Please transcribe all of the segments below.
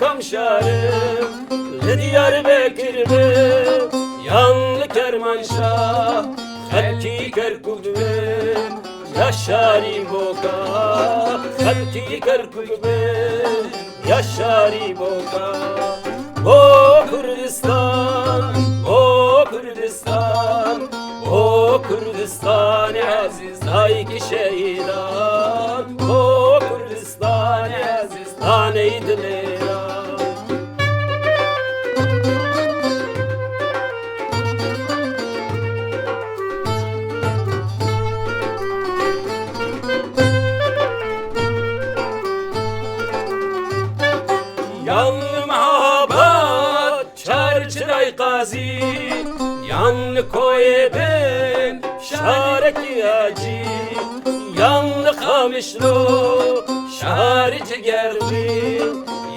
komşarım Diyarbakır mı yanlı Kermanşah Halki Kerkuk'um yaşari boka Halki Kerkuk'um yaşari boka O Kürdistan, o Kürdistan O Kürdistan aziz hayki şehidan O Kürdistan aziz tane-i dileran Yanlı Mahabat çarçıray qazi Yanlı Koyeben şareki acı Yanlı Kamışlı şarıcı gerdi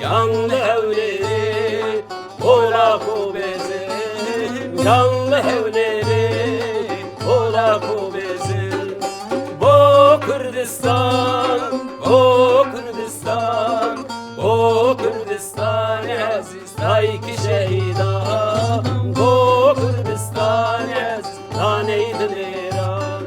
Yanlı evleri ola kubezi Yanlı evleri ola kubezi Bu Kürdistan, o Kürdistan O Kürdistan aziz hayki şehidan O Kürdistan aziz tane-i dileran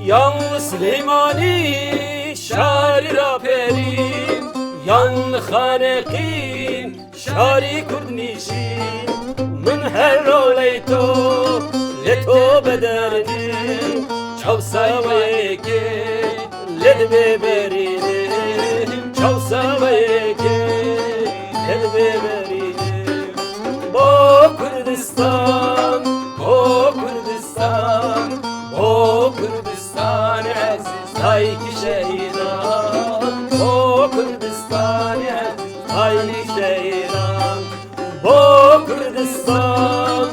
Yanlı Süleymani şari raperin Yanlı Hanekin şari Kurdnişin Min her roleyto leto bederdim Çavsa vayeke ledbe beridim Çavsa vayeke ledbe beridim Bo Kürdistan, o Kürdistan O Kürdistan aziz hayki şehidan O Kürdistan aziz hayki şehidan O Kürdistan,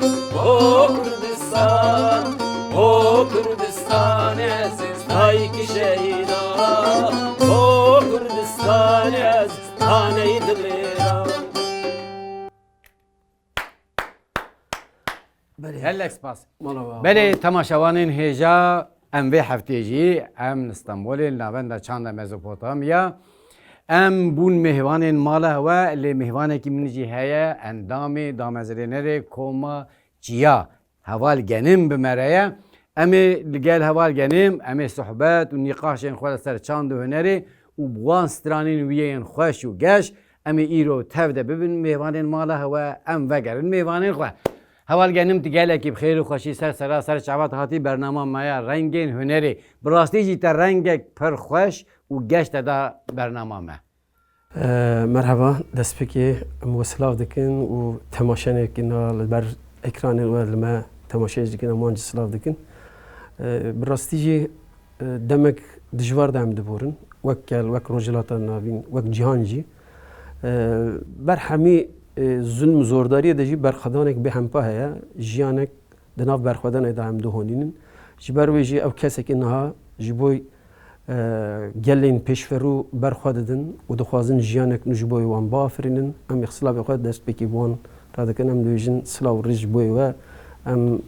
o Kürdistan O Kürdistan aziz hayki şehidan O Kürdistan aziz tane-i dileran هلك سپاس بله تماشاوانین هجا ام وی هفته‌جی ام استانبول ناوند چند مزوپوتامیا ام بون مهوانین ماله و لی مهوانه کی منجی هيا اندام دامزرینره کوما جیا حوال گنم بمریا امی لگل حوال گنم امی صحبت و نقاشین خود سر چند هنری و بوان سترانین ویین خوش و گش امی ایرو تفده ببین مهوانین ماله و ام وگرین مهوانین خو حوال گنم تگله کی بخیر و خوشی سر سراسر شعبات هاتی برنامه مایا رنگین هنری براستی جیت رنگ پر خوش و گشت دا برنامه ما مرحبا دست بکی موسلاف دکن و تماشای کنا بر اکران و لما تماشای دکن امان جسلاف دکن براستی جی دمک دجوار دام دبورن وکل وک رجلات نابین وک جهان جی بر همی ظلم زورداری دجی بر خدانک به هم پاهیا جیانک دناف بر خدان ادام دهونین جبر ویجی او کسی که نها جبوی گلین پیشورو برخوادن و دخوازن جیانک نجبوی وان بافرینن ام اخلاف خود دست بکی وان را دکن ام دویجن سلاو ریج بوی و ام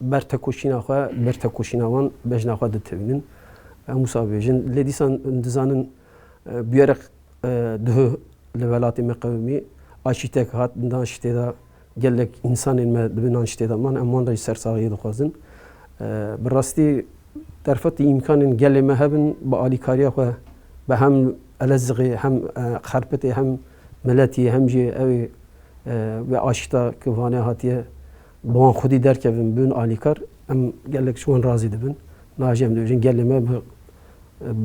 برتکوشینا خو برتکوشینا وان بجنا خود دتوینن ام مصابیجن لدیسان دزانن بیارق ده لولات مقاومی آشیتک هات دانشته دا گلک انسان ما دبنانشته دا من امان را سرساقی دخوازن براستی طرفت امکان گل مهبن با آلیکاریا خو به هم الزغی هم خربتی هم ملتی هم جی اوی و آشتا که وانه هاتیه با خودی درک بین آلیکار ام گلک شون راضی دبن ناجم دوجن گل ما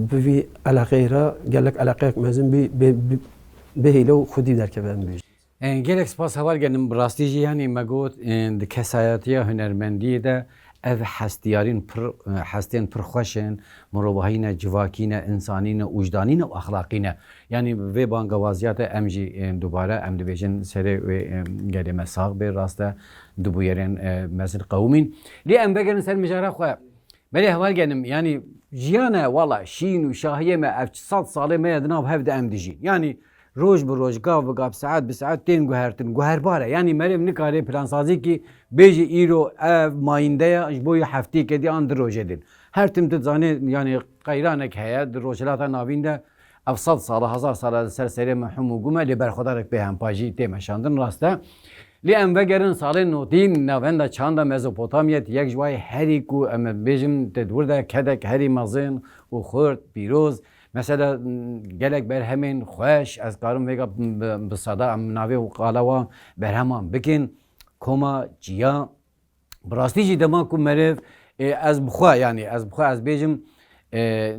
بوی علاقه را گلک علاقه مزن بهیلو خودی درک بین گلک سپاس حوال گنم براستی جی یعنی مگوت د کسایتی هنرمندی ده ev hestiyarın pırxoşen, murabahine, civakine, insanine, ucdanine ve ahlakine. Yani ve bangavaziyata emci dubara emdibejin seri ve gelime sağ bir rasta dubu yerin mesel kavmin. Li embegerin ser mecara xoya. Beli hval genim yani jiyane valla şiin u şahiye me ev 100 salı me ednav hevde emdijin. Yani روز به روز گاو به گاو ساعت به ساعت تین گوهرتن گوهرباره یعنی مریم نکاره پلانسازی کی بیجی ایرو ماینده اجبوی هفته کدی آن دروجه دین هر تیم تزانه یعنی قیرانک هیا دروجلات ناوینده افصد سال هزار سال سر سری محوم گومه لی برخدارک به هم پاجی تیمشاندن راسته لی ام وگرن سال نوتین نوند چاند مزوپوتامیت یک جوای هری کو ام بیجم تدورده کدک هری مزین و خورد پیروز مثلا گلک بر همین خوش از کارم ویگا بصدا ام ناوی و قالوا بر همان بکن کما جیا براستی جی دما کو مرف از بخوا یعنی از بخوا از بیجم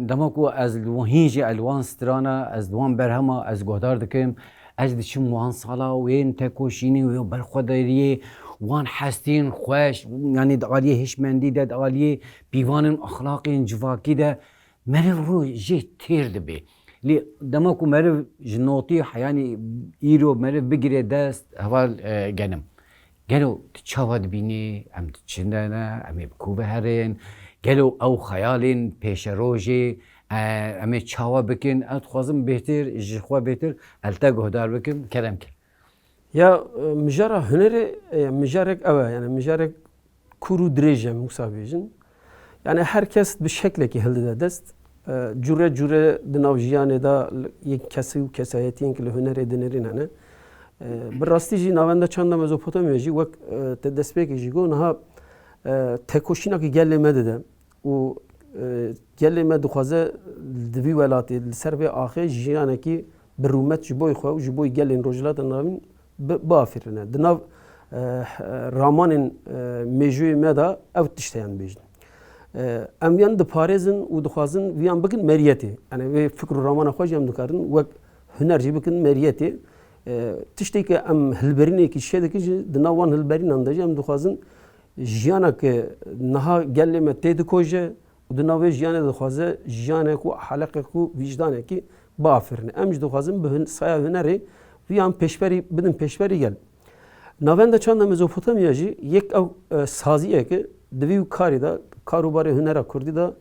دما کو از لوهینجی الوان سترانا از دوان برهما از گهدار دکم از دشم وان سالا وین تکوشینی و برخوداری وان حستین خوش یعنی دعالیه هشمندی ده دعالیه بیوان اخلاق جواکی ده مرف رو جه تیر دبی لی دما کو مرف جنوتی یعنی ایرو مرف بگیره دست حوال گنم گلو تشاهد بینی ام تشندنا ام بکوبه هرین گلو او خیالین پیش روزی ام چاوا بکن ات خوازم بهتر جخوا بهتر التا گهدار بکن کردم کل یا مجرد هنر مجرد اوه یعنی مجرد کورو درجه مسابقین yani herkes bir şekilde ki helde dest cüre cüre dinav jiyane da یک کسی و کسایتی که هنر دنرین هنه براستی جی نوانده چند مزوپوتامیا جی وقت دست بکی جی گو نها تکوشینا که گله مده و گله مده خوازه دوی ولاتی سر به آخر جیانه کی برومت جبوی خو جبوی گله روجلات نامین بافرنه دناو رامانن مجوی مدا او تشتیان بیجن ام yan de parezin u dixwazin viyan bikin meriyetê yani vê fikr û ramana xwe jî em dikarin wek huner jî bikin meriyetê tiştekî em hilberînekî şêdekî jî di nav wan hilberînan de jî em dixwazin jiyaneke niha gelê me tê dikoje û di nav vê jiyanê dixwaze jiyanek û heleqek û vicdanekî biafirine em jî dixwazin bi saya hunerê viyan pêşverî bidin pêşverî gel navenda çanda Mezopotamya jî yek ew saziyeke divî û karî da karobarê hunera Kurdî da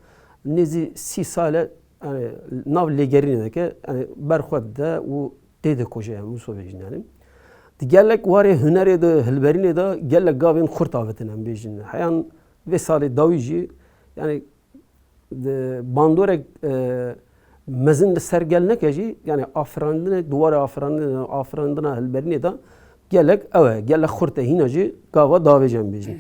nêzî 30 sale yani nav lêgerînê dike yani berxwe dide û tê dikoje yani wî bêjin yani di gelek warê hunerê de hilberînê da gelek gavên xurt avêtin em bêjin heyan vê salê dawî jî yani bandorek mezin li ser gelneke jî yani afirandinê duwarê afirandina hilberînê da gelek ew e gelek xurt e hîna jî gava davêj em bêjin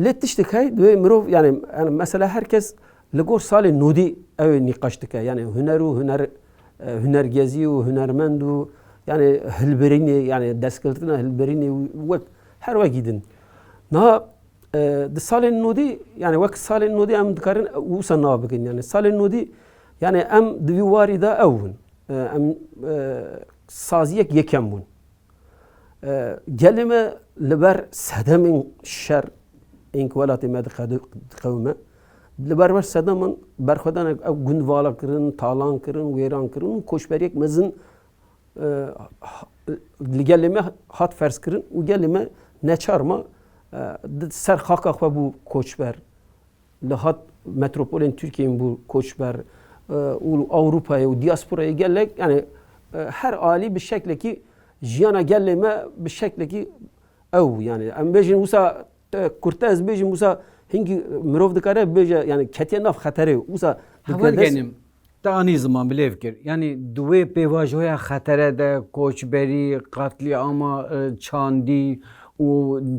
lê tiştek hey divê mirov yani mesela herkes li gor salê nodî ew ê nîqaş dike yani huner û hunergezî û hunermend û yani hilberînê yani destgirtina hilberînê wek her wekî din niha di salên nodî yani wek salên nodî em dikarin wisa nav bikin yani salên nodî yani em divî warî da ew bûn em saziyek yekem bûn gelê me li ber sedemên şer این کوالاتی مد قومه لبرابر صدامن برخودان او گندوالا کردن تالان کردن ویران کردن کوشبریک مزن لگلمه هات فرض کردن و گلمه نچارما سر خاکا خو بو کوشبر لهات متروپولین ترکیه بو کوشبر و اوروپا و دیاسپورا گلک yani her ali bir şekilde ki jiyana gelleme bir şekilde ki ev yani em bejin usa kurta ez bêjim wisa hingî mirov dikare bêje yani ketiye nav xeterê wisa heval genim te anî ziman bilêv kir yani di wê pêvajoya xetere de koçberî qatliama çandî û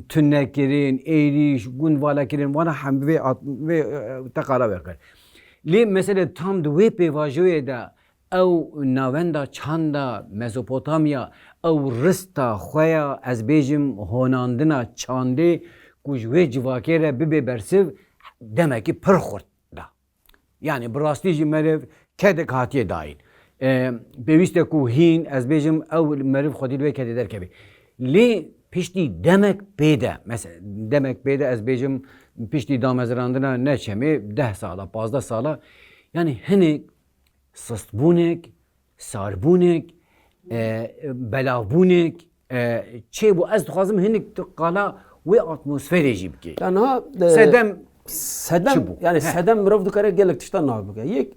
tunnekirin êriş gundvalakirin wana hem vê te qala vekir lê mesele tam di wê pêvajoyê de ew navenda çanda Mezopotamya ew rista xwe ya ez bêjim honandina çandê ku ji wê civakê re bibe bersiv demekî pir xurt da yani bi rastî jî meriv kedek hatiye dayîn pêwîst e ku hîn ez bêjim ew meriv xwedî li wê kedê derkeve lê piştî demek pêde mesela demek pêde ez bêjim piştî damezrandina neçemê 10 sala 15 sala yani hinek sastbûnek sarbûnek belavbûnek çê bû ez dixwazim hinek qala wê atmosferê jî bike yani sedem yani sedem mirov dikare gelek tiştan nav bike yek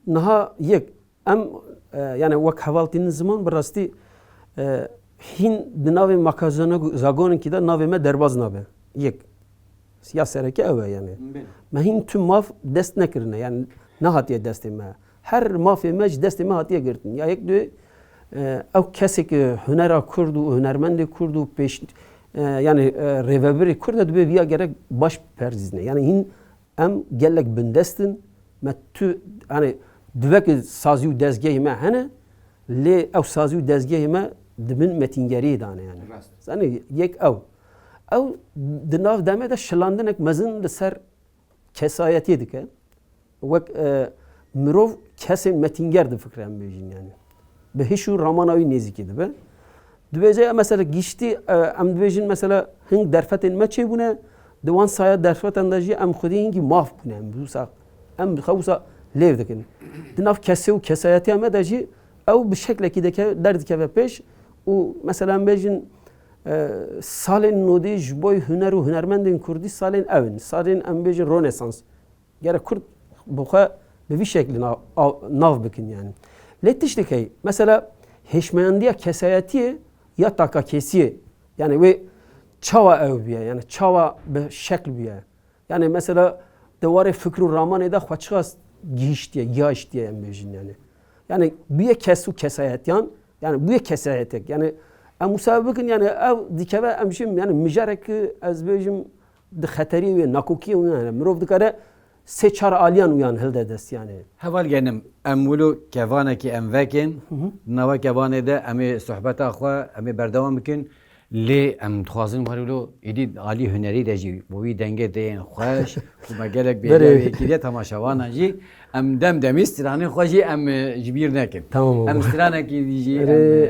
niha yek em yani vak havaltinin zaman birasti hin di navê makazana zagonên ki de navê me derbaz nabe. Yek. Ya sereke ew e yani. Me hin tüm mav dest nekirine yani ne hatiye destê me. Her mafê me ji destê me hatiye girtin. Ya yek diyor ew kesek hunera Kurd û hunermendê Kurd û pêş yani rêveberê Kurd e dibe viya gerek baş perzîzne. Yani hin em gelek bindestin me tu yani divek sazî û dezgehê me hene lê ew sazî û dezgehê me dibin metîngeriyê dane yani. Yani yek ew. Ew di nav demê de şilandinek mezin li ser kesayetiyê dike. Wek mirov kesên metînger difikire em bêjin yani. Bi hîş û ramana wî nêzîkî dibe. Dibêje mesela giştî em dibêjin mesela hing derfetên me çêbûne di wan saya derfetan de jî em xwedî hingî mav bûne em wisa em xewsa lêv dikin. Di nav kesê û kesayetiya me de jî ew bi şeklekî derdikeve pêş û mesela em bêjin salên nodê ji bo huner û hunermendên Kurdî salên ew in. Salên em bêjin Rönesans. Gerek Kurd bi xwe bi vî şeklî nav bikin yani. Lê tiştekî mesela hêşmeyandiya kesayetiyê ya takakesiyê yani wê çawa ew biye yani çawa bi şekl biye. Yani mesela di warê fikr û ramanê de xwe çiqas gihîştiye, gihîştiye em bêjin yani. Yani biye kes û kesayetiyan yani biye kesayetek yani em wisa bikin yani ew dikeve em jî yani mijarek ez bêjim di xeterî wê nakokiyê yani mirov dikare sê çar aliyan uyan hilde dest yani. Heval genim em wilo kevanekî em vekin nava kevanê de em ê sohbeta xwe em ê berdewam bikin lê em dixwazin war wilo êdî alî hunerî de jî bo wî dengê deyên xweş û me gelek bêdewekî de temaşevanan jî em demî stranên xwe jî em ji bîr nekin. Tamam. Em stranekî jî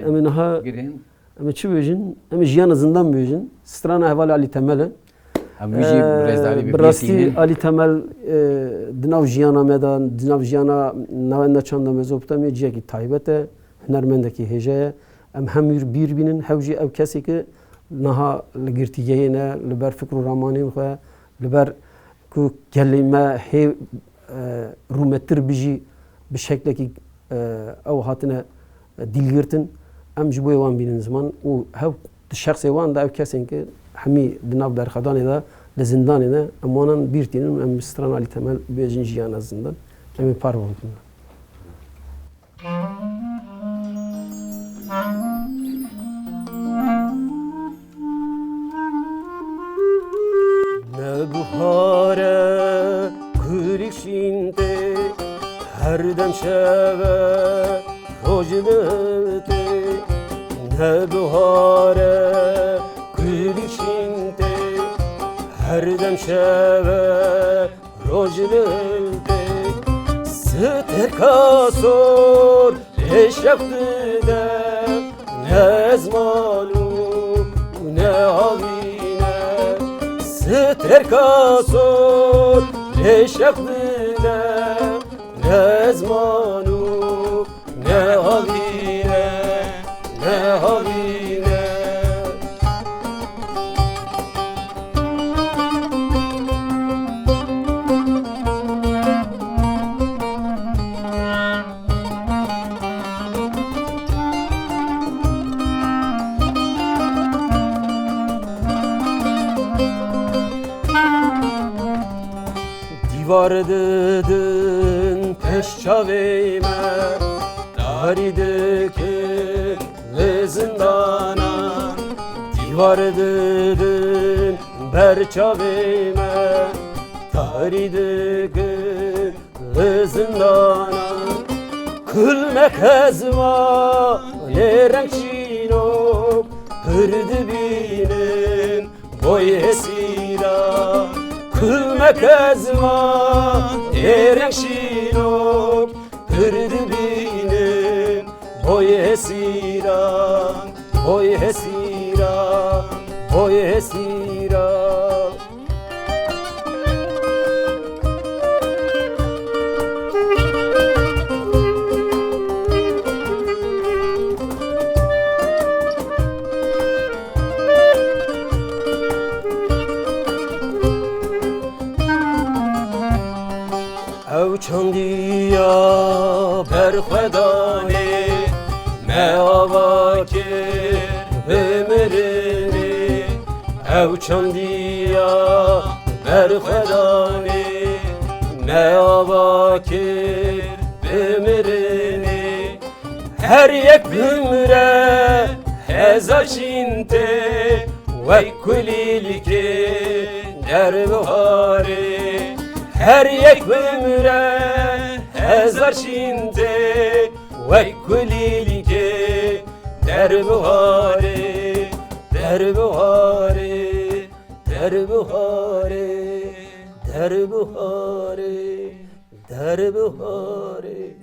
em niha girin. Em çi bêjin? Em jiyana zindan bêjin. Strana heval Alî Temel e. Em wî jî rêzdarî bi rastî Alî Temel di nav jiyana me de di nav jiyana navenda çanda Mezopotamya ciyekî taybet e. Hunermendekî hêje ye. Em hemûr bîr bînin hew jî ew kesekî niha li girtîgehê ne li ber fikr û ramanên xwe li ber ku gelê me hê rûmettir bijî bi şeklekî ew hatine dîlgirtin em ji bo wan bînin ziman û hew di şexsê wan de ew kesên ki hemî di nav berxedanê de li zindanê de em wanan bîr tînin em bi strana Alî Temel bêjin jiyana zindan em ê parve bikin. Ne buhare kırışinde her dem şeve rojlete ne buhare kırışinde her dem şeve rojlete سترکاسور شفته نه زمانو نه آوینه سترکاسور شفته نه زمانو نه آوینه نه آوینه Divar dedin peşçaveyme Darideki ve zindana Divar dedin berçaveyme Darideki ve zindana Kılme kezma ne renk çinok Kırdı binin boy esira Kılme kezma erek şinok Kırdı binin boy esiran Boy esiran Boy esiran Ev çandiya berxwedane çandiya berxedani ne avakir bimirini her yek bümre hezaçinte ve kulilike derbihari her yek bümre hezaçinte ve kulilike derbihari derbihari derbihari derbihari derbihari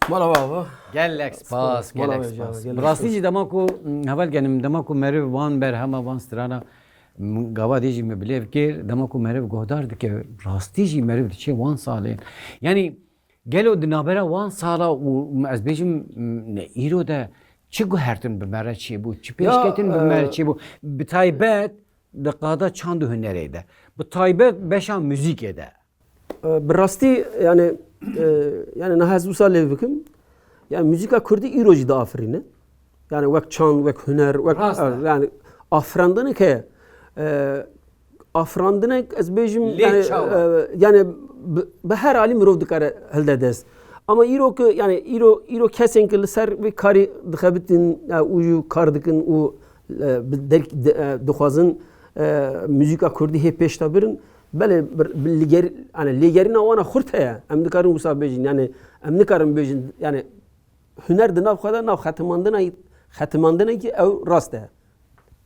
مالا بابا Gelek spas, Spas, gelek bana spas. gelek Rastlıcı dama ku heval genim dama ku meriv van ber hema van strana gava dici me bilev ki dama ku meriv gohdar dike rastlıcı meriv diçe van salin. Yani gelo dinabera van sala u az bejim ne iro da çi guhertin bir mere çi bu çi peşketin bir mere çi bu bir taybet dakikada çandı hünereyde. Bu taybet beşan müzik ede. براستی yani yani nahaz usal bikim yani müzika kurdi iroji da afrine yani vak çan vak hüner vak yani afrandını ke afrandını az bejim yani be her alim rov dikare helde des ama iro ki yani iro kesin ki ser ve kari dikhabitin uyu kardikin u dukhazın müzika kurdi hep peştabirin بله لیگر آن لیگری نوانه خورد هیا ام دکارن وسا بیجین یعنی ام نکارن بیجین یعنی هنر دناف خدا ناف ختماندنه کی او راسته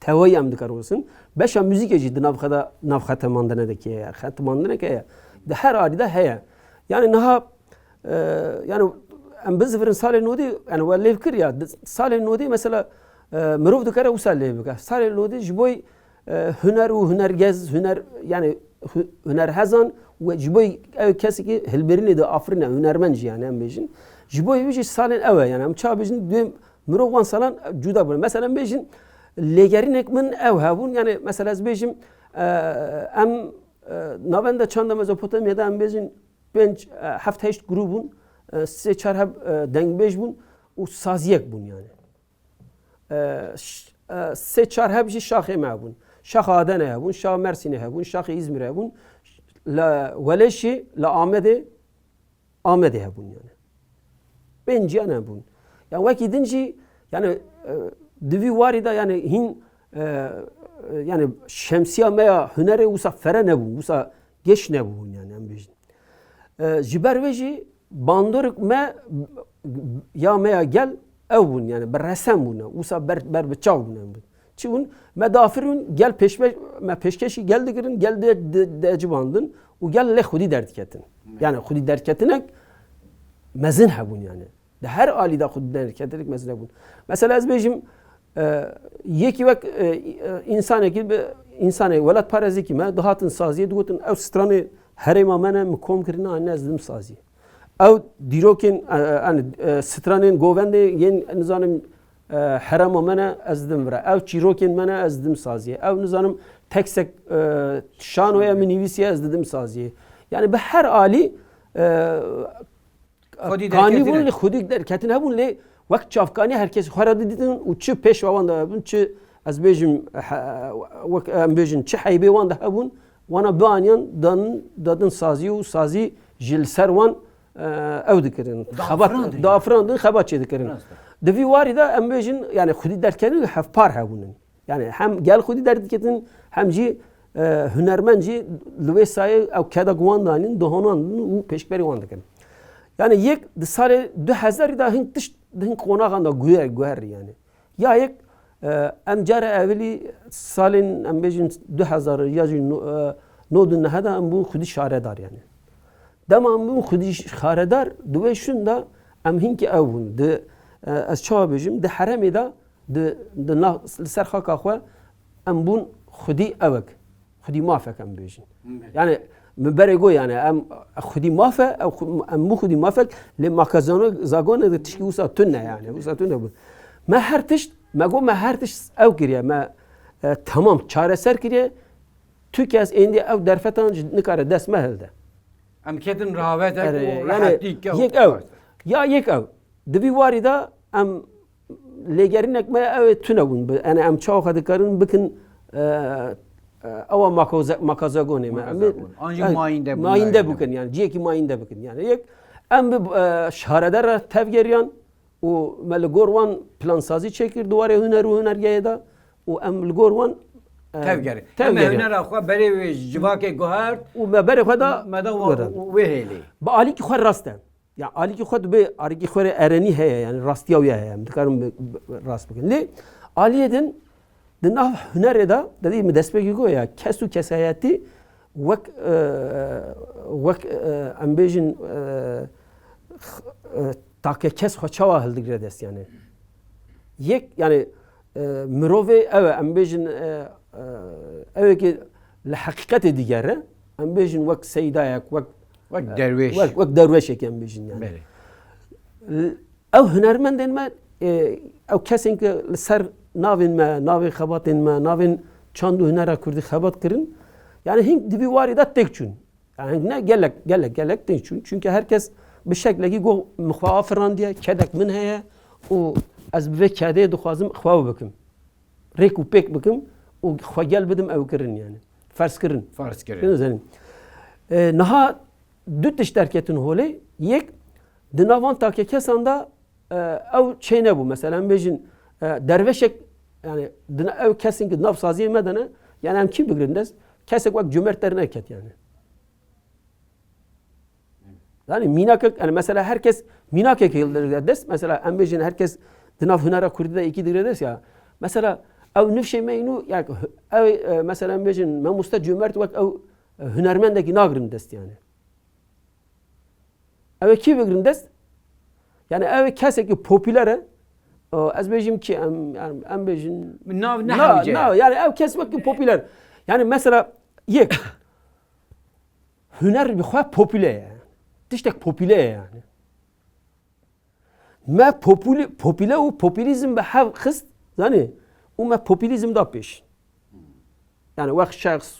توایی ام دکار وسن بشا موزیک جی دناف خدا ناف ختماندنه دکی ختماندنه کی ده هر عادی ده هیا yani naha yani ام بزفرن سال نودی yani ولی فکر یا سال نودی مثلا مرو دکاره وسا لیبکه سال نودی جبوی هنر و هنرگز هنر yani hüner hazan ve jiboy kesi ki hilberini de afrine hünermenci yani em bejin jiboy bir salin eve yani em ça bejin de mirovan salan juda bu mesela bejin legerinek min ev havun yani mesela az bejim em navenda çanda Mezopotamya'da em bejin ben hafta heşt grubun se çar hab deng bej bun u saziyek bun yani se çar hab ji şahe mabun شاخ آدنه هبون شاخ مرسینه هبون شاخ İzmir هبون لا ولشی لا آمده هبون yani benciyan هبون yani vaki dinci yani divi varida yani hin yani şemsiye meya hünere usa fere ne bu usa geç ne bu yani en bejin jiberveji bandoruk me ya meya gel evbun yani ber resem buna usa ber bıçav buna Çivun medafirun gel peşkeşi geldi girin gel de ecibandın u gel le hudi derdiketin. Yani hudi derdiketinek mezin habun yani. De her alida hudi derdiketinek mezin habun. Mesela az bejim yeki vek insane velat paraziki me dahatın saziye dugotin ev strani herema mene mkom kirina anne azdim saziye. Ev dirokin stranin govende yen nizanım حرام منه از دم وره، او چیروکین منه از دم سازیه، او نزانم تکسک شانویا منیویسی از دم سازیه. Yani به هر عالی کانی بون لی خودی در کتن هبون لی وقت چافکانی herkes خورده دیدن و چه پیش وان ده هبون چه از بیجم بیجن چه حیبه وان ده هبون وانا بانیان دادن سازی و سازی جل سر وان او دکرین خبر دافراندن خبر چه دکرین Devi varida embejin yani xudi derkeni hafpar habunun. Yani hem gel xudi derdiketin hem ji hünermenci lüvesaye ev kada guandanin dohonan u peşberi wandakin. Yani yek de sale 2000 da hin tiş hin konağanda guher yani. Ya yek em cara evli salin embejin 2000 ya nodun hada bu xudi şaredar yani. Demam bu xudi şaredar duve şunda em hinki evun de از چه بجیم ده حرمی دا ده نه سر خاک آخوا ام بون خودی اوک خودی مافک ام بجیم یعنی مبره گو یعنی ام خودی مافه او ام مو خودی مافک لمکازانو زاگونه ده تشکی وسا تونه yani وسا تونه بود ما هر تشت ما گو ما هر تشت او کریه ما tamam çareser kiriye Türkiye indi ev derfetan nikare dest mehelde am kedin rahavet yani yek ev ya yek ev Divi varida am legerinek me ev tünebun yani am çaw xadikarin bikin اوا ماکازاگونه آنجا ماینده بون. ماینده بکن yani جیکی ماینده بکن yani یک ام شهردار تفگریان و ملگوروان پلان سازی چکر دواره هنر و هنرگاه دا و ام ملگوروان تفگری اما هنر اخواه بری جواک گوهرد و بری خدا مدا وهلی با علی کی خود راسته yani علی کی خود به علی کی خود ارنی هست yani راستیاوی هست yani دکارم راست بکن لی علیدن دناف هنر دا دادی مدرسه بگو یا کسو کسایتی وک ام بیشن تاکه کس خواهچوا هلدگره دست yani یک yani مروه او ام بیشن او که لحقیقت دیگره ام بیشن وک سیدایک وک درویش وک درویش یک ام بیشن yani او هنرمندن ما او کسی که سر ناوین ما ناوین خباتین ما ناوین چندو هنره کردی خبات کرن yani hing dibi var da tek çün yani ne gelek tek çün çünkü herkes bir şekilde go mukha fırran diye kedek min heye o az be kede dukhazım khwa bakım rek u pek bakım o khwa gel bedim ev kirin yani farz kirin yani naha düt işterketin hole yek dinavan takke kesanda ev çeyne bu mesela bejin derveşek yani ev kesin ki naf saziye medene yani hem kim bigrindes kesek vak cömertlerine eket yani. Yani minakek yani mesela herkes minakek yıldır des mesela embejin herkes dinav hünara kurdida iki dire des ya. Mesela ev nefşe meynu yani ev mesela embejin memusta cömert vak ev hünermendeki nagrin des yani. Ev ki bigrindes yani ev kesek popülere az bejim ki embejin yani ev kesmek ki popüler. Yani mesela yek hüner bir khwa popüler yani. Tiştek popüler yani. Ma popüler o popülizm be hav khist yani o ma popülizm da peş. Yani vak şahs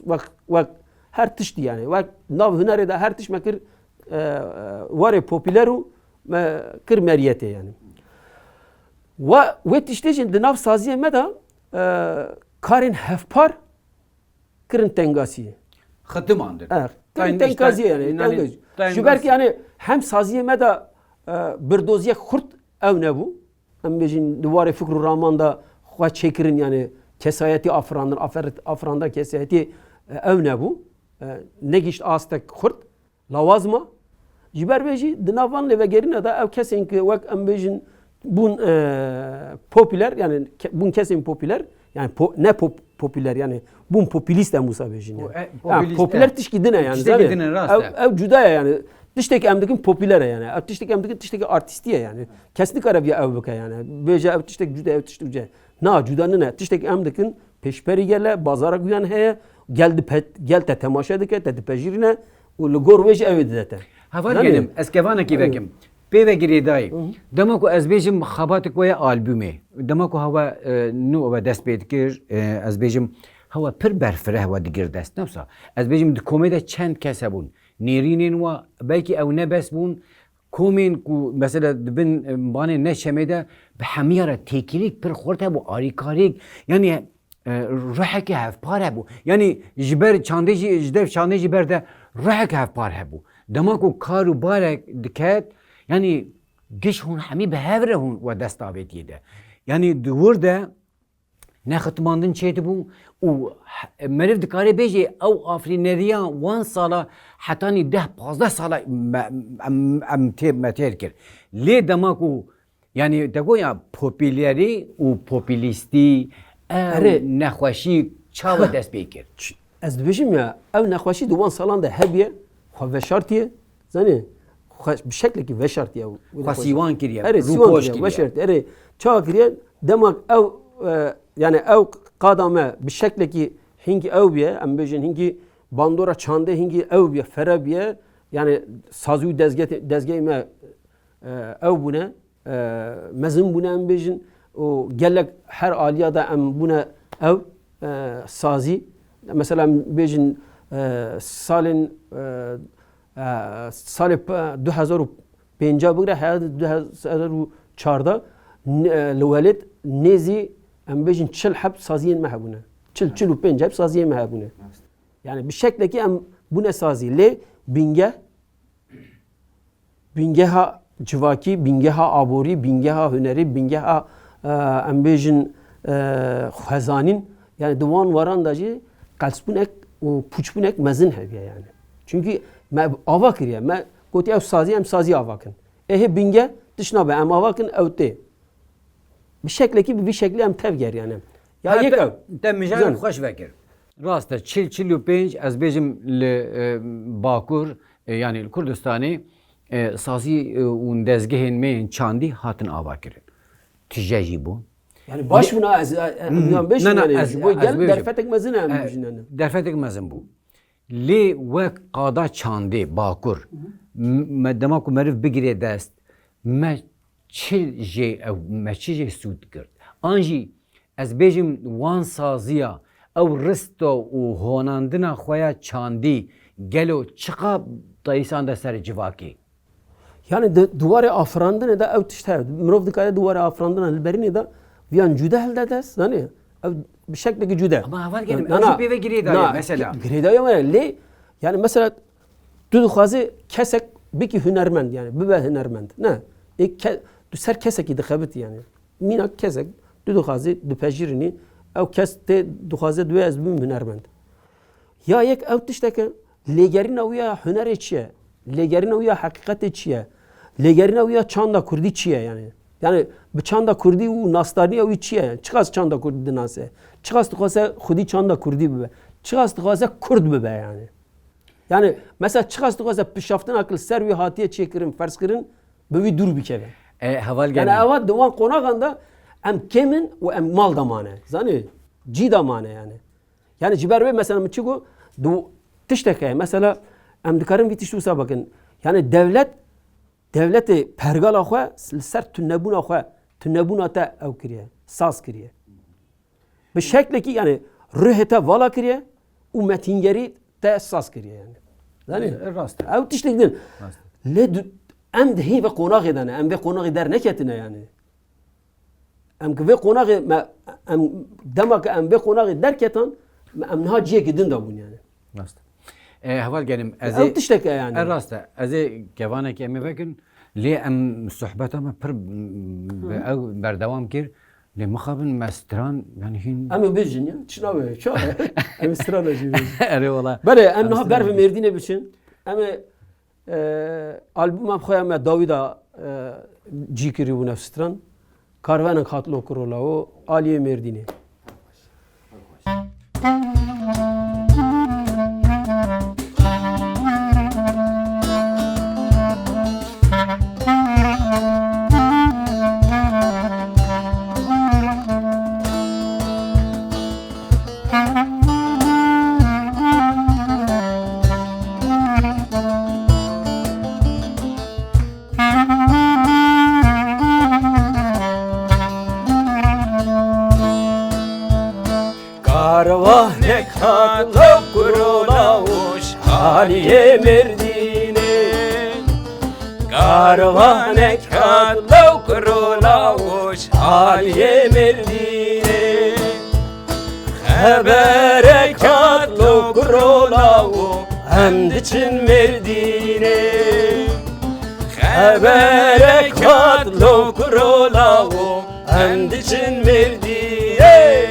vak her tişti yani. Vak nav hüneri de her tiş mekir var popüleru ma kir meriyete yani. Ve tiştejin de nav saziye meda karin hevpar kirin tengasiye. Xıtımandır. Evet. Kirin tengasiye yani. Şu belki yani hem saziye meda bir doziye kurt ev ne bu? Hem bejin duvarı Fikru Rahman'da xwa çekirin yani kesayeti Afran'da kesayeti ev ne bu? Ne giş astek kurt lavazma. Jiber beji dinavan leve gerine da ev kesin ki vak em bejin bun popüler yani bun kesin popüler yani ne popüler yani bun popülist de Musa bejin yani. Popüler tişki dine yani. Tişteki dine rast. Ev cudaya yani. Tişteki emdikin popüler yani. Tişteki emdikin tişteki artistiye yani. Kesinlikle arabiya ev baka yani. Beja ev tişteki cuda ev tişteki cuda. Na cudanı ne? Tişteki emdikin peşperi gele bazara güyan heye gel te temaşa dike te pejirine u lugor veji ev edete. Havar gelim eskevana ki vekim. Peve giridai. Dama ko ez bejim xabatik ve albüme. Dama ko hava nu ve dest bedkir ez bejim hava pir berfireh ve digir dest nefsa. Ez bejim komede çend kese bun. Nerinin ve belki ev nebes bun. Komin ku mesela bin bana ne şemede behamiyara tekilik pir xorta bu arikarik yani ruhaki hevpar bu. Yani jiber çandeci jdev çandeci berde ruhaki hevpar bu. Dama ko karu barek diket yani geç hun hemi behevre hun ve destavetiye de. Yani duvarda ne xıtmandın çeydi bu o merif dikare beji ev afrineriyan 1 sala hatani 10-15 sala am meterkir. Le damaku yani dego ya popüleri o popülisti nexweşi çava dest bekir. Ez dibêjim ya ev nexweşî di wan salan de hebiye xwe veşartiye zanî bir şekilde veşartiye. Xwasiwan kiriye. Evet, siwan kiriye. Veşartiye. Evet, çawa kiriye demek ev yani ev qadame bir şekilde hingi ev biye em bêjin hingi bandora çande hingi ev biye fere biye yani sazû dezgehê me ev bune mezin bune em bêjin o gelek her aliya da em bune ev sazî mesela bêjin salên salê 2005 bigire heyet 2004 li welêt nêzî em bêjin 40 heb saziyên me hebûne çil u pence hep saziye mi hebune. Yani bir şekilde ki em bu ne sazi le bingeha civaki, bingeha abori, bingeha hüneri, bingeha embejin hazanin yani divan varan da ji kalspunek o puçpunek mezin heviye yani. Çünkü me ava kiriye me goti ev sazi em sazi avakın. Ehe binge dışına be em avakın evte. Bir şekilde ki bir şekilde em tevger yani. Ya yek ev. Te mijal xoş vekir. Rast e çil û pênc ez bêjim li Bakur yani li Kurdistanê sazî û dezgehên me yên çandî hatin avakirin. Tije jî bû. Yani baş buna ez beş yani. Bu gel bêjim. derfetek mezin em düşünelim. Derfetek mezin bû. Lê wek qada çandê Bakur me dema ku meriv bigire dest me çil jê ew me çi jê sûd kirt. An jî ez bêjim wan saziya ew rista û honandina xwe ya çandî gelo çiqa dayîsan de ser civakê. Yani duvarı afrandın da ev tişte. Mirov dikare duvarı afrandın elberini da viyan cüde helde des. Yani ev bir şekilde cüde. Ama var gelin özü ve gireydi mesela. Gireydi ama le yani mesela duduxazı kesek bir ki hünermend yani bir hünermend. Ne? Du ser kesek idi xebit yani. Mina kesek duduxazı du pejirini ev keste duxazı du ez bim hünermend. Ya yek ev tişteke legerin avuya hüner çiye. Legerin avuya hakikat çiye. Legerin avuya çanda kurdi çiye yani. Yani bu çanda kurdi u nastani avu çiye yani. Çıkas çanda kurdi dinase. Çıkas tıkasa xudi çanda kurdi be. Çıkas tıkasa kurd be yani. Yani mesela çıkas tıkasa pişaftin akıl servi hatiye çekirin fers kirin böyle dur bir kere. Heval gelin. Yani ava divan konağında em kemin ve em mal damane. Zani ci damane yani. Yani ciberbe mesela mı çıkıyor? Tişteke mesela em dikarin vitiştusa bakın. Yani devleti pergal axwe ser tünnebun axwe tünnebun ta ev kiriye. Saz kiriye. Bir şekle ki yani rühete vala kiriye u metingeri te saz kiriye yani. Yani rast. Ev tiştekdin. Le em de hi ve konak edene. Em ve konak der neketine yani. Em ve konak em demek em ve konak derketan em naha ciye gidin da bun yani. Rast. Heval gelin. Ev tişteke yani. Rast. Ez gevanek emi vekin lê em sohbeta me pir ew berdewam kir lê mixabin me stran yani hîn Em bijin ya. Çina be. Ço. Em stran ajî. Ere valla. Bele em naha berv merdine biçin. Em albüm em xoya me Davida cî kirî bûne stran. Karvenek hatlo kurola o aliye merdine. Karvanek hatlo kurulavuş Aliye merdine Karvanek hatlo kurulavuş Aliye merdine Haberek hatlo kurulavuş Hem diçin merdine Haberek hatlo kurulavuş Hem diçin merdine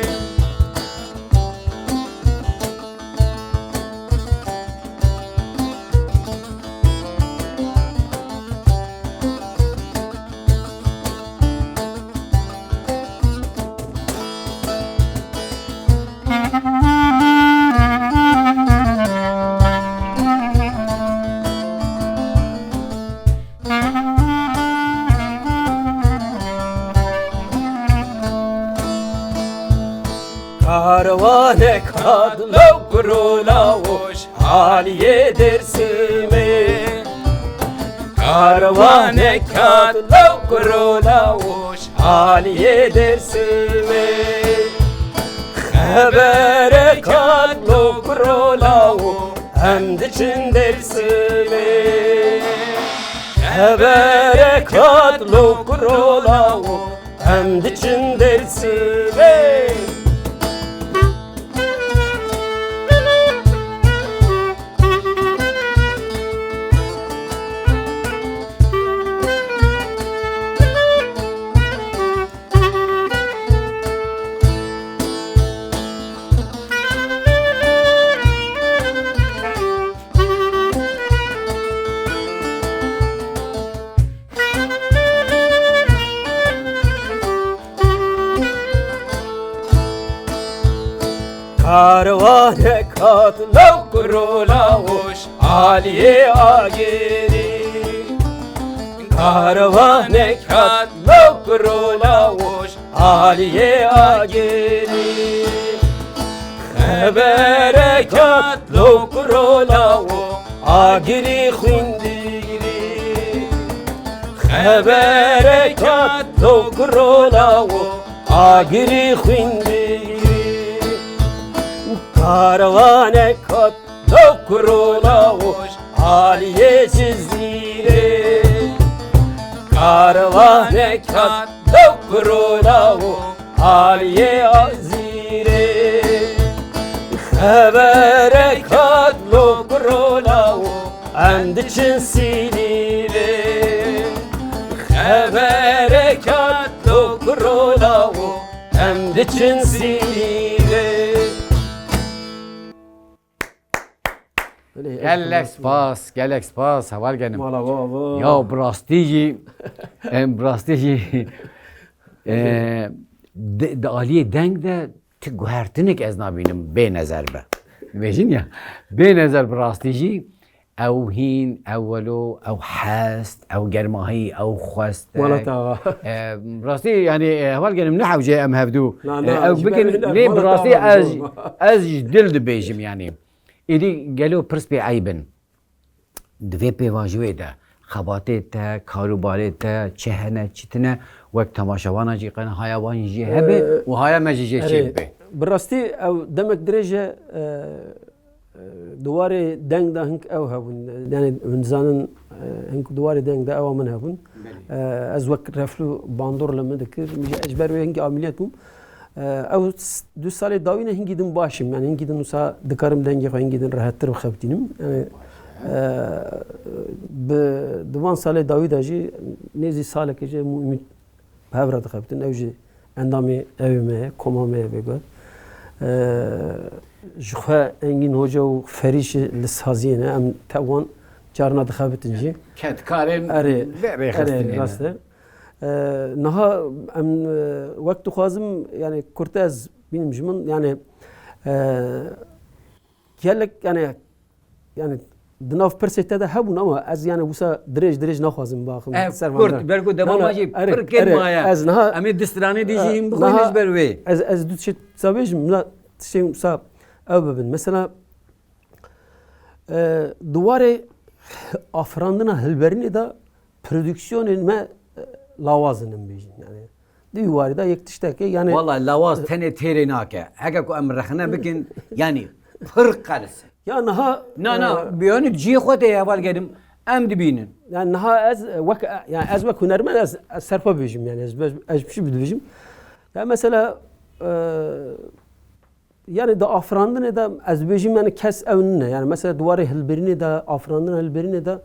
Karvanek adlo kurulavuş Aliye dersime Karvanek adlo kurulavuş Aliye dersime Haberek adlo kurulavuş Hem diçin dersime Haberek adlo kurulavuş Hem diçin dersime Karvane katlo kurulavuş Aliye agiri Karvane katlo kurulavuş Aliye agiri Habere katlo kurulavuş Agiri khindiri Habere katlo kurulavuş Agiri khindiri Karvane katlo kurulavuş Aliye çizire Karvane katlo kurulavuş Aliye azire Habere katlo kurulavuş Andıçın silire Habere katlo kurulavuş Andıçın silire Gelek spas heval genim. Mala baba. Ya brastici Aliye deng de ti guhertinik ez nabînim bê nezer be. Bêjin ya. Bê nezer brastici ew hîn, ew welo, ew hest, ew germahî, ew xwest. Mala ta. Rastî yani heval genim ne hewce em hevdû. Ew bikin jibber lê mala rastî ta. ez ji dil dibêjim yani. Êdî gelo pirs pê eybin. Divê pêvajiyê de xebatê te, karûbarê te, çi hene, çi tune wek temaşevana jî qene haya wan jî hebe û haya me jî jê çê bibe. Bi rastî ew demek dirêje duwarê deng da hink ew hebûn. Yani hûn zanin hink duwarê deng da ew min hebûn. Ez wek reflû bandor li min dikir. Ji ber wê hinkî ameliyat bûm. Ew du salê dawî ne hinkî din başim. Yani hinkî din wisa dikarim dengê xwe hinkî din rehettir bixebitînim. Yani bi divan salê dawî de jî nêzî salekê jî ûmîd hevra dixebitin. Ew jî endamê evê me ye, koma me ye bêguh. Ji xwe engîn hoca û ferîşê li saziyê ne em te wan carna dixebitin jî. Ketkarên Erê rast e. Niha em wek dixwazim yani kurte ez bînim ji min yani gelek yani di nav pirsê te de hebûn ama ez yani wisa dirêj naxwazim baxim. Kurt berku demama jî pir kelmaya. Ez niha Em ê distiranê dî jî hîn bixwîn ber wê. Ez du tişê sabêjim la tişên wisa ew bibin. Mesela duwarê afirandina hilberînê de prodüksiyonên me lawazin em bêjin. Yani di warî de yek tiştekê yani Vallahi lawaz tenê têrê nake. Heke ku em rexne bikin yani pir qelis. ya niha Na biyanî cî xwe tê heval gedim em dibînin. yani niha ez wek hunermend ez serpa bêjim yani ez bir şey dibêjim. Ya mesela yani da afirandinê de ez bêjim yani kes ew nine. Yani mesela duwarê hilberînê de afirandina hilberînê de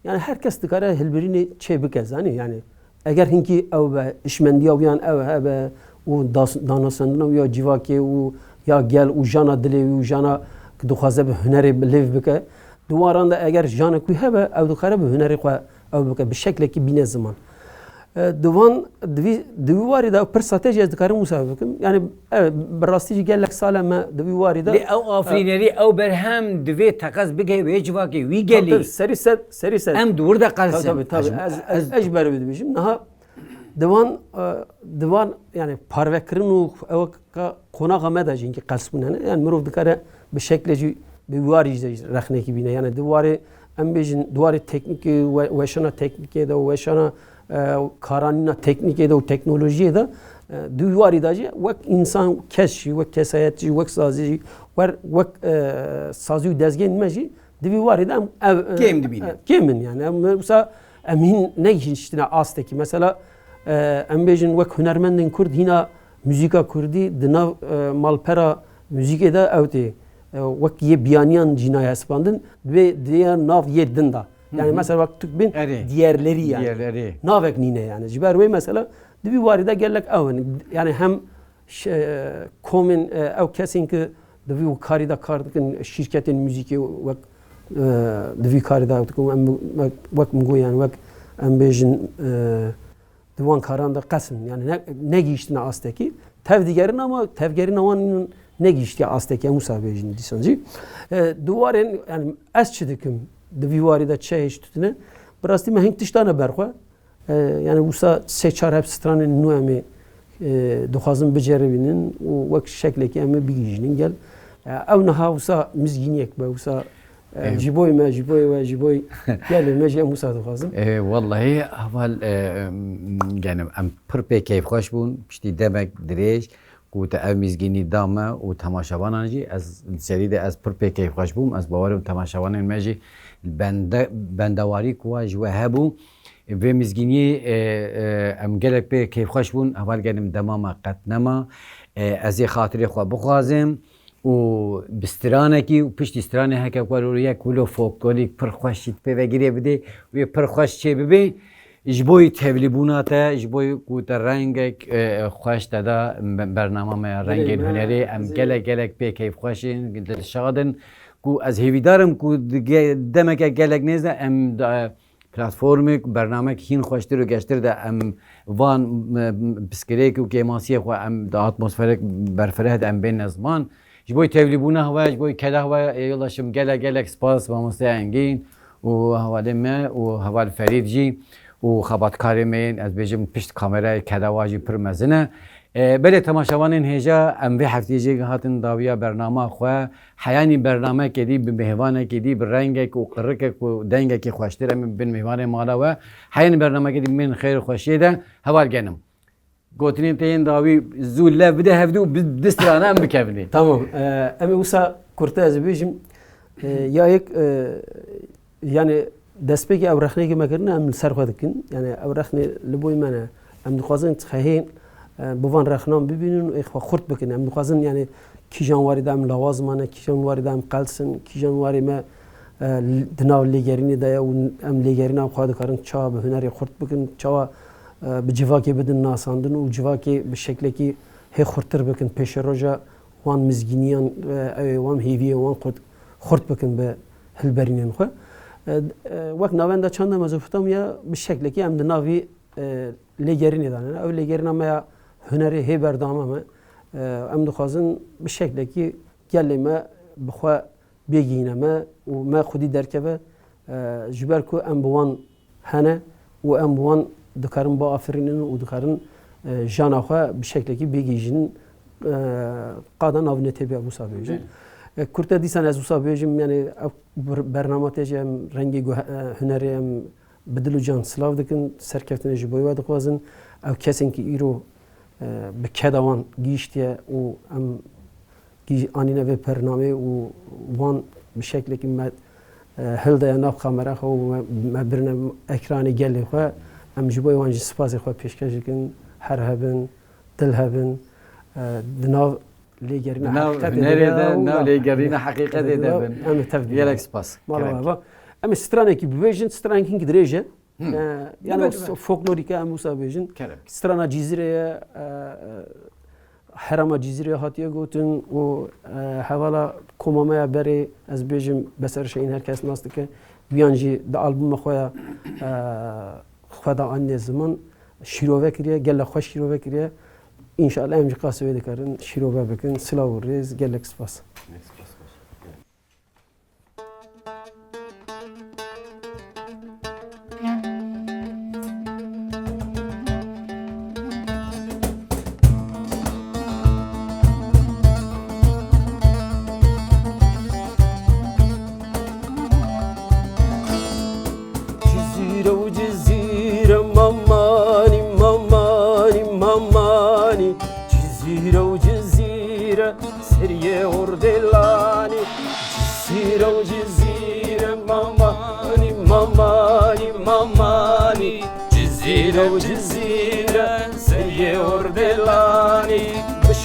yani herkes dikare hilberînê çê bike zanî yani eger hinkî ew be işmendiya wiyan ew hebe û danasandina wî ya civakê û ya gel û jana dilê û jana dixwaze bi hunerê lêv bike duwaran da eger janek wî hebe ew dikare bi hunerê xwe ew bike bi şeklekî bîne ziman. Divan divî warî de pir satê jî ez dikarim wisa bikim. Yani evet bi rastî jî gelek sala me divî warî de Lê ew afrînerî ew berhem divê teqez bike wê civakê wî gelî. serî sed Em dûr de qelsin. tabii ez ji ber wê dibêjim. Niha divan yani parvekirin û ew qonaxa me de jî hinkî qels bûne. Yani mirov dikare bi şeklê jî bi warî jî rexnekî bîne. Yani di warê em bêjin duwarê teknîkê weşana teknîkê de weşana karanîna teknîkê de û teknolojiyê de di warî de jî wek însan kes jî wek kesayet jî wek sazî jî wek sazî û dezgehên me jî divî warî de em Kêm dibînin. Kêmin yani em wisa em hîn negihîştine astekî. Mesela em bêjin wek hunermendên Kurd hîna müzîka Kurdî di nav malpera müzîkê de ew tê wek yê biyaniyan cînaya hespandin diye nav yê din da. Yani mesela wek tu bin diğerleri yani. Diğerleri. Navek nîne yani. Ji ber wê mesela divî warî de gelek ew yani hem komên ew kesên ki divî karî da kar dikin şîrketên müzîkê wek divî karî da dikin wek min goyan wek em bêjin diwan karan da qesin yani negîştine astekî tev digerin ama tevgerîna wan ne gişti asteke musabejin disancı duvarın yani az çıdıkım divari da çeyiş tutune براستی من هنگ تشتانه برخوا یعنی وسا سه چهار هفت ستران نوعی دخوازم بجربینن و وقت شکلی که امی بیجنین گل او نه وسا مزگینیک با وسا جیبوی ما جیبوی و جیبوی گل مجی وسا دخوازم والله اول yani ام پر به کیف خوش بون پشتی دمک دریج کوت او مزگینی دامه و تماشاوانانجی از سرید از پر به کیف خوش بوم از باورم تماشاوانان مجی بندواری کواج و هبو و مزگینی ام گلک به کیف خوش بون اول گنم دمام قط نما از خاطر خو بخوازم و بسترانه کی و پشت استرانه هک کولو یک کولو فوکولیک پر خوشید به وگیری بده و پر خوش چه ببی جبوی تبلیبوناته جبوی کوت رنگ خوش دادا برنامه ما رنگ هنری ام گلک به کیف خوشین دل شادن کو از هیویدارم کو دمک گلک نیزه ام پلتفرمی برنامه کین خوشتر و گشتر ده ام وان بسکریک و کیماسی خو ام د اتمسفریک برفره ام بین زمان جبوی تبلیبونه هوا جبوی کلا هوا یلاشم گلک سپاس و مستعینگین و حواله ما و حوال فرید جی و خبات کاری من از بیشتر پشت کامرای کداواجی پر مزنه بله تماشاوانین هجا ام وی هفتیجی هاتن داویا برنامه خو حیانی برنامه کدی به مهوانه کدی به رنگ و قرق و دنگ کی خوشتر من بین مهوان مالا و حیانی برنامه کدی من خیر خوشیده حوال گنم گوتنین تین داوی زول بده هفدو دسترانه ام بکفنی tamam امی وسا کرته از بیشم یا یک yani دستپکی اورخنه که مکرنه ام سر خود کن یعنی اورخنه لبوی منه ام دخوازن تخهین بوان رخنام ببینن و اخوا خورد بکنن ام دخوازن یعنی کی جانواری دام لوازمانه کی جانواری دام قلسن کی جانواری ما دناو لیگرینی دایا و ام لیگرین ام خواهد کارن چا به هنری خورد بکن چا به جواکی بدن ناساندن و جواکی به شکلی که هی خورتر بکن پیش روزا وان مزگینیان وان هیوی وان خورد بکن به هلبرینن خو وقت نوانده چند مزوفتم یا به شکلی که ام دناوی لیگرینی دارن او لیگرین ام یا هنری هی بردامه ما ام دخوازن به شکلی که گلی ما بخوا بگینه ما و ما خودی درکبه جبر کو ام بوان هنه و ام بوان دکارن با آفرینن و دکارن جان آخوا به شکلی که بگیجن قادن آو نتیبه ابو سابیجن کرده دیسان از وسابیجم یعنی برنامه تیجم رنگی هنری ام بدلو جان سلاو دکن سرکفتن جبوی و دخوازن او کسی که ایرو به کدوان گیشتیه و ام آنینه به برنامه و وان به شکلی که هلده ناب خامره خو و برنامه اکرانی گلی خو ام جبوی وانجی سپاسی خو پیشکش کن هر هبن دل هبن دناو لیگرین حقیقت ناو لیگرین حقیقت دبن ام تفضیل یلک سپاس مالا ام سترانه کی بویژن سترانه کی درجه yani folklorika ام مسابقین سترانا جزیره حرم جزیره هاتیه گوتن و حوالا کومامه بری از بیشم بسرش این هر کس ناست که بیانجی د آلبوم خویا خدا آن زمان شیروه کریه گل خوش شیروه کریه انشالله امجی قاسوی دکارن شیروه بکن سلاو ریز گلک سپاس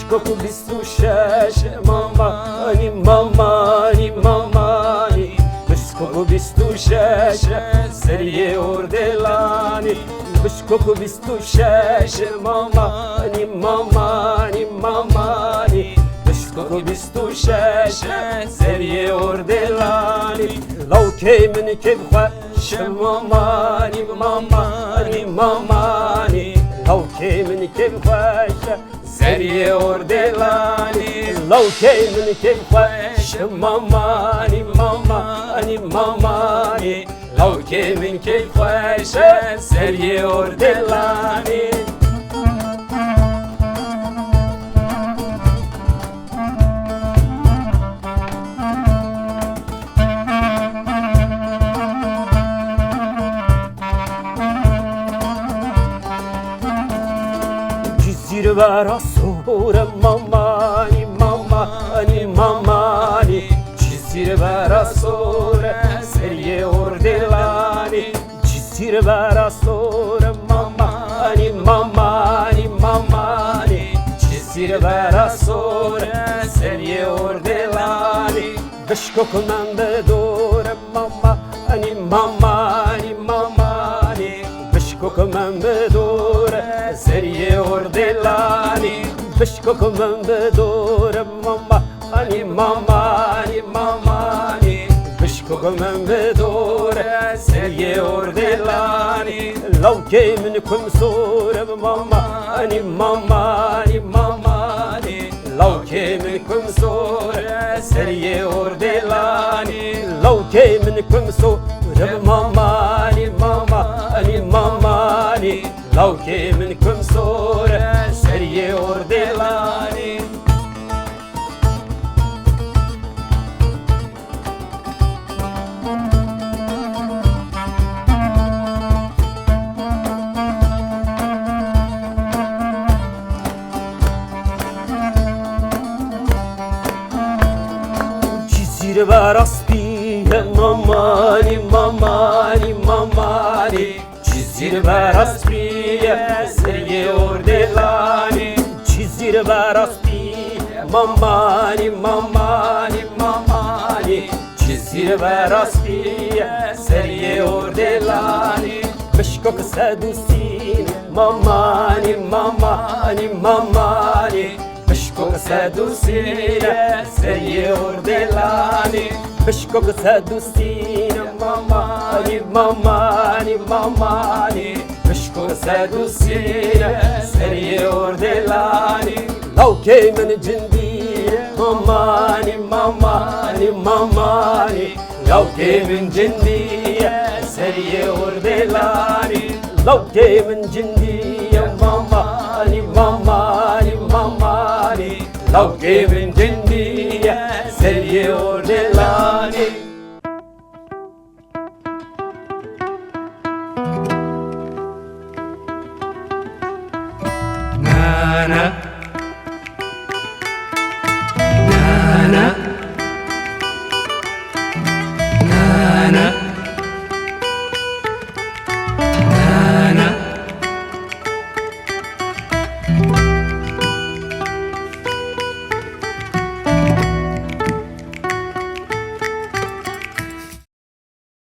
Bishkoku bistu shash mamani mamani mamani Bishkoku bistu shash seriye ordelani Bishkoku bistu shash mamani mamani mamani Bishkoku bistu shash seriye ordelani Law kaymen kibkha mamani mamani mamani Law kaymen kibkha seriye ordelani لو كان كيفاش ماماني ماماني ماماني لو كان كيفاش سري وردلاني جزيرة براسور ماماني ماماني ماماني جزيرة براسور سري وردلاني جزيرة براسور ماماني ماماني ماماني جزيرة براسور سري وردلاني بشكوك من بدور ماماني ماماني ماماني بشكوك من بدور سري وردلاني بشكوك من بدور ماماني ماماني ماماني بشكوك من بدور سري وردلاني لو كي منكم صور ماماني ماماني ماماني لو كي منكم صور سري وردلاني لو كي منكم صور ماماني ماماني ماماني لو كي منكم صور سري وردلاني جزيرة براسبية ماماني ماماني ماماني جزيرة براسبية سري وردلاني جزيرة براسبية ماماني ماماني ماماني جزيرة براسبية سري وردلاني بشكوك سادوسين ماماني ماماني ماماني بشكوك سادوسين سري وردلاني بشكوك سادوسين ماماني ماماني ماماني بشكوك سادوسين سري وردلاني لو كي من جندي ماماني ماماني ماماني لو كي من جندي سري وردلاني لو كي من جندي ماماني ماماني ماماني لو كي من جندي سري وردلاني نانا